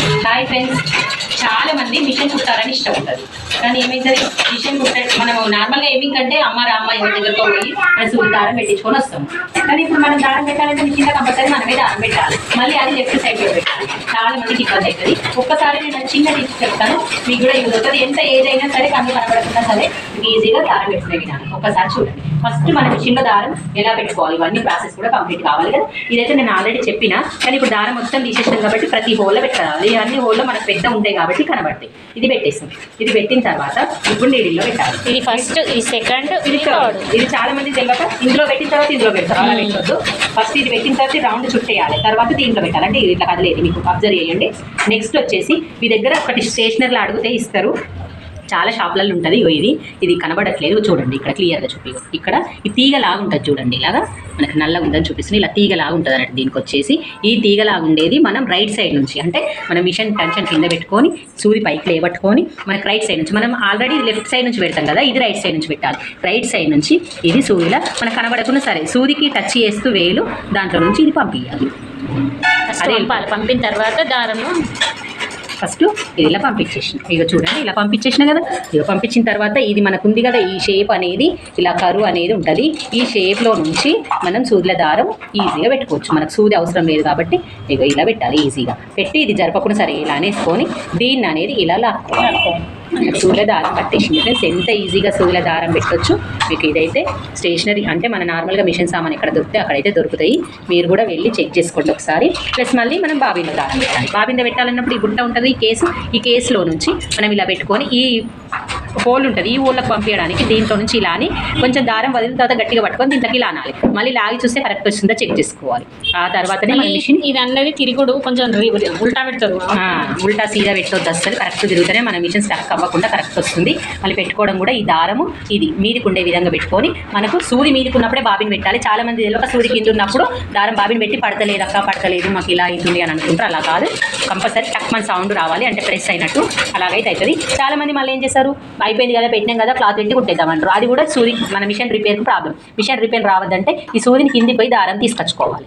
Hi friends, చాలా మంది machine కుట్టాలని ఇష్టం ఉంటుంది. కానీ ఏమైతుంది, మిషన్ కుట్టడం మనం నార్మల్గా ఏమింగ్ కంటే అమ్మ రామ్మ ఎవరి దగ్గరకు పోయి మన సూది దారం పెట్టించుకొని వస్తాం. కానీ ఇప్పుడు మనం దారం పెట్టాలంటే మిషన్లో కంపల్సరీ మనమే దారం పెట్టాలి. మళ్ళీ అది లెఫ్ట్ సైడ్లో పెట్టాలి. చాలా మందికి ఇబ్బంది అవుతుంది. ఒక్కసారి నేను చిన్న టిప్స్ చెప్తాను, మీకు కూడా యూజ్ అవుతుంది. ఎంత ఏజ్ అయినా సరే, కన్ను కనబడకుండా సరే ఈజీగా దారం పెట్టుకునే విధానం ఒక్కసారి చూడండి. ఫస్ట్ మన మిషన్లో దారం ఎలా పెట్టుకోవాలి, ఇవన్నీ ప్రాసెస్ కూడా కంప్లీట్ కావాలి కదా. ఇదైతే నేను ఆల్రెడీ చెప్పినా, కానీ ఇప్పుడు దారం మొత్తం తీసేసాం కాబట్టి ప్రతి హోల్లో పెట్టాలి. అన్ని హోల్లో మనకు పెద్ద ఉంటాయి కాబట్టి కనబడతాయి. ఇది పెట్టేస్తాం. ఇది పెట్టిన తర్వాత ఇప్పుడు నీడిల్లో పెట్టాలి. ఇది ఫస్ట్, ఇది సెకండ్, ఇది థర్డ్. ఇది చాలా మంది తెలియక ఇందులో పెట్టిన తర్వాత ఇందులో పెడతారు. అలా పెట్టొద్దు. ఫస్ట్ ఇది పెట్టిన తర్వాత రౌండ్ చుట్టేయాలి, తర్వాత దీంట్లో పెట్టాలి. అంటే ఇట్లా కదలేదు, మీకు అబ్జర్వ్ చేయండి. నెక్స్ట్ వచ్చేసి మీ దగ్గర ఒకటి స్టేషనరీలో అడిగితే ఇస్తారు, చాలా షాపులలో ఉంటుంది. ఇది కనబడట్లేదు, చూడండి ఇక్కడ క్లియర్గా చూపి. ఇక్కడ ఈ తీగలాగా ఉంటుంది చూడండి, ఇలాగా మనకు నల్లగా ఉందని చూపిస్తుంది. ఇలా తీగలాగా ఉంటుంది అన్నట్టు. దీనికి వచ్చేసి ఈ తీగలాగా ఉండేది మనం రైట్ సైడ్ నుంచి, అంటే మన మిషన్ టెన్షన్ కింద పెట్టుకొని సూది పైకి లేబట్టుకొని మనకు రైట్ సైడ్ నుంచి, మనం ఆల్రెడీ లెఫ్ట్ సైడ్ నుంచి పెడతాం కదా, ఇది రైట్ సైడ్ నుంచి పెట్టాలి. రైట్ సైడ్ నుంచి ఇది సూదిలా మనకు కనబడకుండా సరే సూదికి టచ్ చేస్తూ వేలు దాంట్లో నుంచి ఇది పంపించాలి. అదే పంపిన తర్వాత దారము ఫస్ట్ ఇది ఇలా పంపించేసిన, ఇక చూడండి ఇలా పంపించేసిన కదా. ఇక పంపించిన తర్వాత ఇది మనకు ఉంది కదా, ఈ షేప్ అనేది ఇలా కరువు అనేది ఉంటుంది. ఈ షేప్లో నుంచి మనం సూదిల దారం ఈజీగా పెట్టుకోవచ్చు. మనకు సూది అవసరం లేదు కాబట్టి ఇక ఇలా పెట్టాలి. ఈజీగా పెట్టి ఇది జరపకుండా సరే ఇలా అనేసుకొని దీన్ని అనేది ఇలా లాక్కోవాలి. సూదిల దారం పట్టేసింది ఫ్రెండ్స్. ఎంత ఈజీగా సూదిల దారం పెట్టవచ్చు. మీకు ఇదైతే స్టేషనరీ అంటే మన నార్మల్గా మిషన్ సామాన్ ఎక్కడ దొరికితే అక్కడైతే దొరుకుతాయి. మీరు కూడా వెళ్ళి చెక్ చేసుకోండి ఒకసారి. ప్లస్ మళ్ళీ మనం బాబిన్లో దారం పెట్టాలి. బాబిన్లో పెట్టాలన్నప్పుడు ఈ బుట్ట ఉంటుంది, ఈ కేసులో నుంచి మనం ఇలా పెట్టుకొని ఈ హోల్ ఉంటుంది, ఈ హోల్కి పంపించడానికి దీంట్లో నుంచి ఇలా అని కొంచెం దారం వదిలిన తర్వాత గట్టిగా పట్టుకొని దీంట్లోకి ఇలా అనాలి. మళ్ళీ లాగి చూస్తే కరెక్ట్ వస్తుందో చెక్ చేసుకోవాలి. ఆ తర్వాతనే మన మిషన్ ఇది అన్నది తిరుగుడు కొంచెం ఉల్టా పెడతారు. ఉల్టా సీదా పెట్టొద్దు, వస్తుంది కరెక్ట్ తిరుగుతూనే మన మిషన్ స్టక్ అవ్వకుండా కరెక్ట్ వస్తుంది. మళ్ళీ పెట్టుకోవడం కూడా ఈ దారము ఇది మీదికి ఉండే విధంగా పెట్టుకొని, మనకు సూది మీదికి ఉన్నప్పుడే బాబిన్ పెట్టాలి. చాలా మంది తెలియక సూది కింద ఉన్నప్పుడు దారం బాబిన్ పెట్టి పడతలేదు అక్క, పడతలేదు మాకు ఇలా అవుతుంది అని అనుకుంటారు. అలా కాదు, కంపల్సరీ టక్ మన సౌండ్ రావాలి, అంటే ప్రెస్ అయినట్టు అలాగైతే అవుతుంది. చాలా మంది మళ్ళీ ఏం చేస్తారు, అయిపోయింది కదా పెట్టినాం కదా క్లాత్ పెట్టి కుట్టేద్దామంటారు. అది కూడా సూది మన మిషన్ రిపేర్కి ప్రాబ్లం. మిషన్ రిపేర్ రావద్దంటే ఈ సూదిని కిందికి పోయి దారం తీసుకొచ్చుకోవాలి.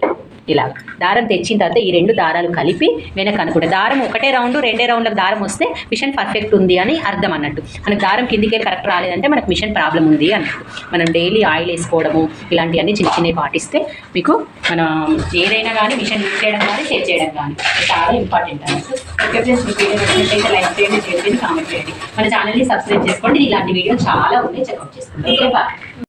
ఇలాగ దారం తెచ్చిన తర్వాత ఈ రెండు దారాలు కలిపి వెనక అనుకుంటే దారం ఒకటే రౌండ్ రెండే రౌండ్లకు దారం వస్తే మిషన్ పర్ఫెక్ట్ ఉంది అని అర్థం అన్నట్టు. మనకు దారం కిందికి వెళ్ళి కరెక్ట్ రాలేదంటే మనకు మిషన్ ప్రాబ్లం ఉంది అన్నట్టు. మనం డైలీ ఆయిల్ వేసుకోవడము ఇలాంటివన్నీ చిన్న చిన్నవి పాటిస్తే మీకు మనం ఏదైనా కానీ మిషన్ యూజ్ చేయడం కానీ సేవ్ చేయడం కానీ చాలా ఇంపార్టెంట్ అన్నట్టు. ఓకే ఫ్రెండ్స్, మీకు వీడియో నచ్చినట్లయితే లైక్ చేయండి, షేర్ చేయండి, కామెంట్ చేయండి. మన ఛానల్ని సబ్స్క్రైబ్ చేసుకోండి. ఇలాంటి వీడియోలు చాలా ఉన్నాయి, చెక్అవుట్ చేసుకోండి. Okay, bye.